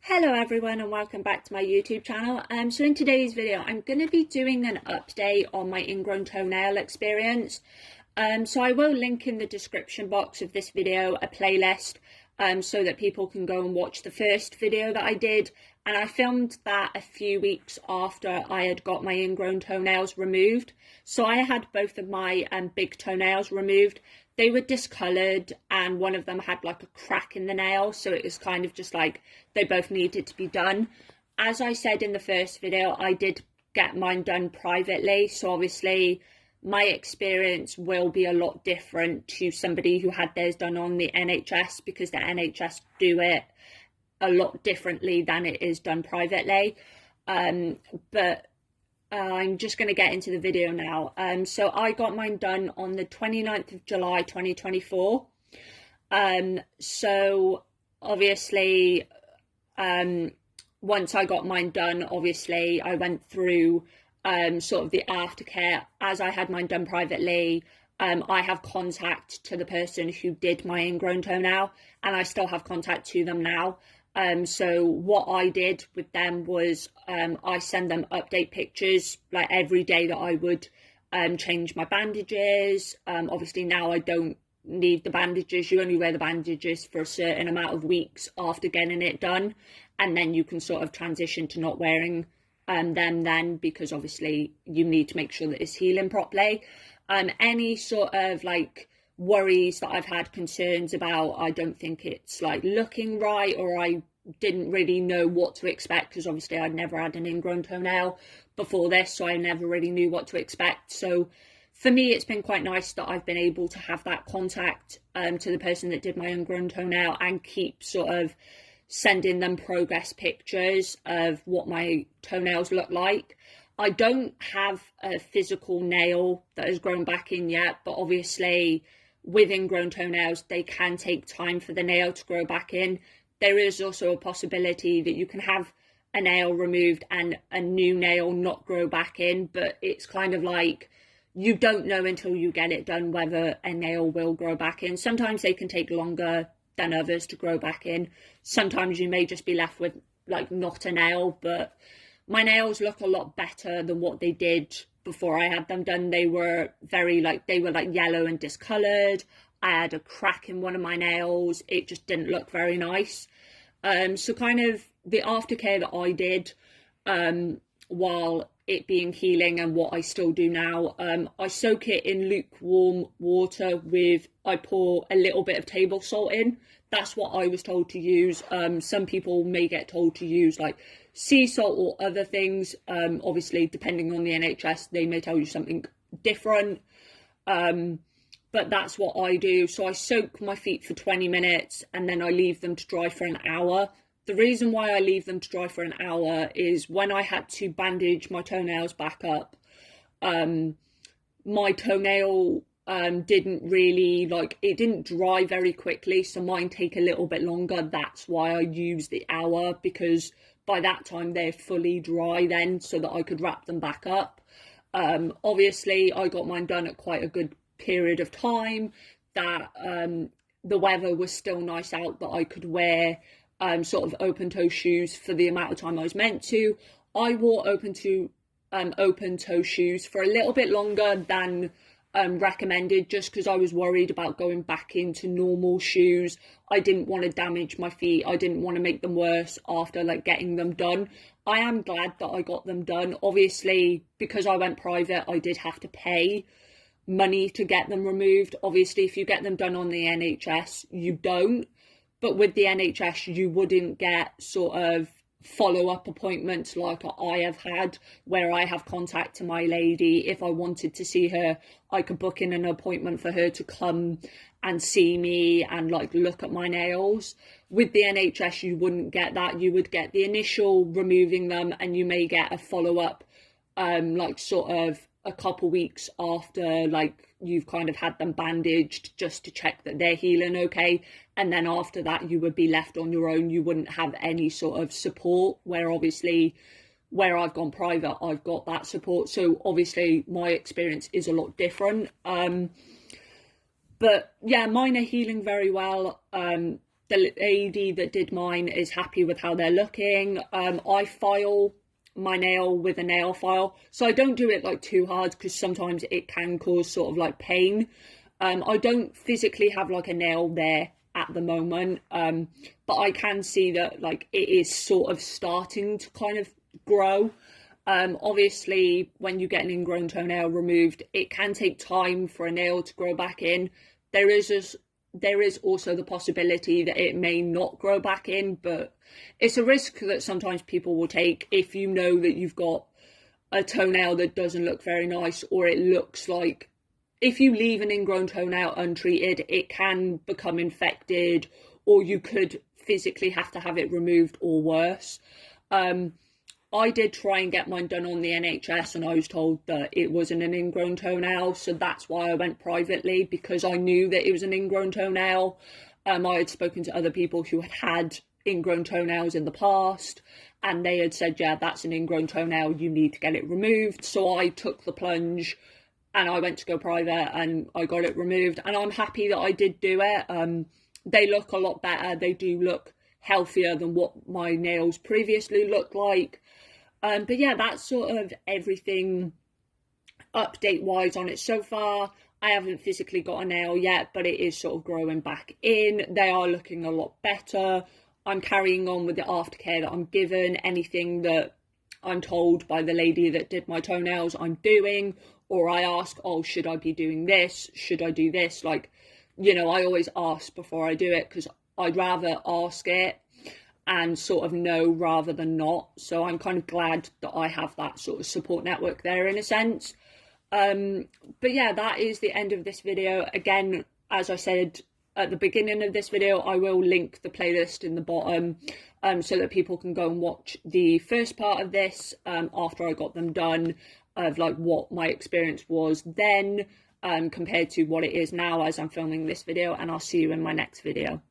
Hello everyone and welcome back to my YouTube channel. So in today's video I'm going to be doing an update on my ingrown toenail experience. So I will link in the description box of this video a playlist so that people can go and watch the first video that I did, and I filmed that a few weeks after I had got my ingrown toenails removed. So I had both of my big toenails removed. They were discoloured and one of them had like a crack in the nail, so it was kind of just like they both needed to be done. As I said in the first video, I did get mine done privately, so obviously my experience will be a lot different to somebody who had theirs done on the NHS, because the NHS do it a lot differently than it is done privately. But I'm just going to get into the video now. So I got mine done on the 29th of July 2024. So obviously once I got mine done, obviously I went through sort of the aftercare. As I had mine done privately, I have contact to the person who did my ingrown toenail, and I still have contact to them now. So what I did with them was I send them update pictures like every day that I would change my bandages. Obviously now I don't need the bandages. You only wear the bandages for a certain amount of weeks after getting it done, and then you can sort of transition to not wearing them then, because obviously you need to make sure that it's healing properly. Any sort of like worries that I've had, concerns about, I don't think it's like looking right, or I didn't really know what to expect, because obviously I'd never had an ingrown toenail before this, so I never really knew what to expect. So for me it's been quite nice that I've been able to have that contact to the person that did my ingrown toenail, and keep sort of sending them progress pictures of what my toenails look like. I don't have a physical nail that has grown back in yet, but obviously with ingrown toenails they can take time for the nail to grow back in. There is also a possibility that you can have a nail removed and a new nail not grow back in, but it's kind of like you don't know until you get it done whether a nail will grow back in. Sometimes they can take longer than others to grow back in. Sometimes you may just be left with like not a nail, but my nails look a lot better than what they did before I had them done. They were very like yellow and discoloured. I had a crack in one of my nails. It just didn't look very nice. So kind of the aftercare that I did while it being healing, and what I still do now, I soak it in lukewarm water with, I pour a little bit of table salt in. That's what I was told to use. Some people may get told to use like sea salt or other things. Obviously depending on the NHS they may tell you something different, but that's what I do. So I soak my feet for 20 minutes and then I leave them to dry for an hour. The reason why I leave them to dry for an hour is when I had to bandage my toenails back up, my toenail didn't really it didn't dry very quickly, so mine take a little bit longer. That's why I use the hour, because by that time they're fully dry then, so that I could wrap them back up. Obviously I got mine done at quite a good period of time, that the weather was still nice out, that I could wear sort of open toe shoes for the amount of time I was meant to. I wore open toe shoes for a little bit longer than recommended, just because I was worried about going back into normal shoes. I didn't want to damage my feet. I didn't want to make them worse after like getting them done. I am glad that I got them done. Obviously because I went private I did have to pay money to get them removed. Obviously if you get them done on the NHS you don't, but with the NHS you wouldn't get sort of follow-up appointments like I have had, where I have contact to my lady. If I wanted to see her I could book in an appointment for her to come and see me and like look at my nails. With the NHS you wouldn't get that. You would get the initial removing them, and you may get a follow-up like sort of a couple weeks after like you've kind of had them bandaged, just to check that they're healing okay, and then after that you would be left on your own. You wouldn't have any sort of support, where obviously where I've gone private I've got that support. So obviously my experience is a lot different. But yeah, mine are healing very well. the lady that did mine is happy with how they're looking. I file my nail with a nail file, so I don't do it like too hard because sometimes it can cause sort of like pain. I don't physically have like a nail there at the moment, but I can see that like it is sort of starting to kind of grow. Obviously when you get an ingrown toenail removed, it can take time for a nail to grow back in. There is also the possibility that it may not grow back in, but it's a risk that sometimes people will take if you know that you've got a toenail that doesn't look very nice, or it looks like, if you leave an ingrown toenail untreated, it can become infected, or you could physically have to have it removed or worse. I did try and get mine done on the NHS, and I was told that it wasn't an ingrown toenail, so that's why I went privately, because I knew that it was an ingrown toenail. I had spoken to other people who had had ingrown toenails in the past, and they had said, yeah, that's an ingrown toenail, you need to get it removed. So I took the plunge and I went to go private and I got it removed, and I'm happy that I did do it. They look a lot better. They do look healthier than what my nails previously looked like. But yeah, that's sort of everything update wise on it so far. I haven't physically got a nail yet, but it is sort of growing back in. They are looking a lot better. I'm carrying on with the aftercare that I'm given. Anything that I'm told by the lady that did my toenails, I'm doing. Or I ask, oh, should I be doing this? Should I do this? Like, you know, I always ask before I do it, because I'd rather ask it and sort of know rather than not. So I'm kind of glad that I have that sort of support network there in a sense. But yeah, that is the end of this video. Again, as I said at the beginning of this video, I will link the playlist in the bottom, so that people can go and watch the first part of this after I got them done, of like what my experience was then compared to what it is now as I'm filming this video. And I'll see you in my next video.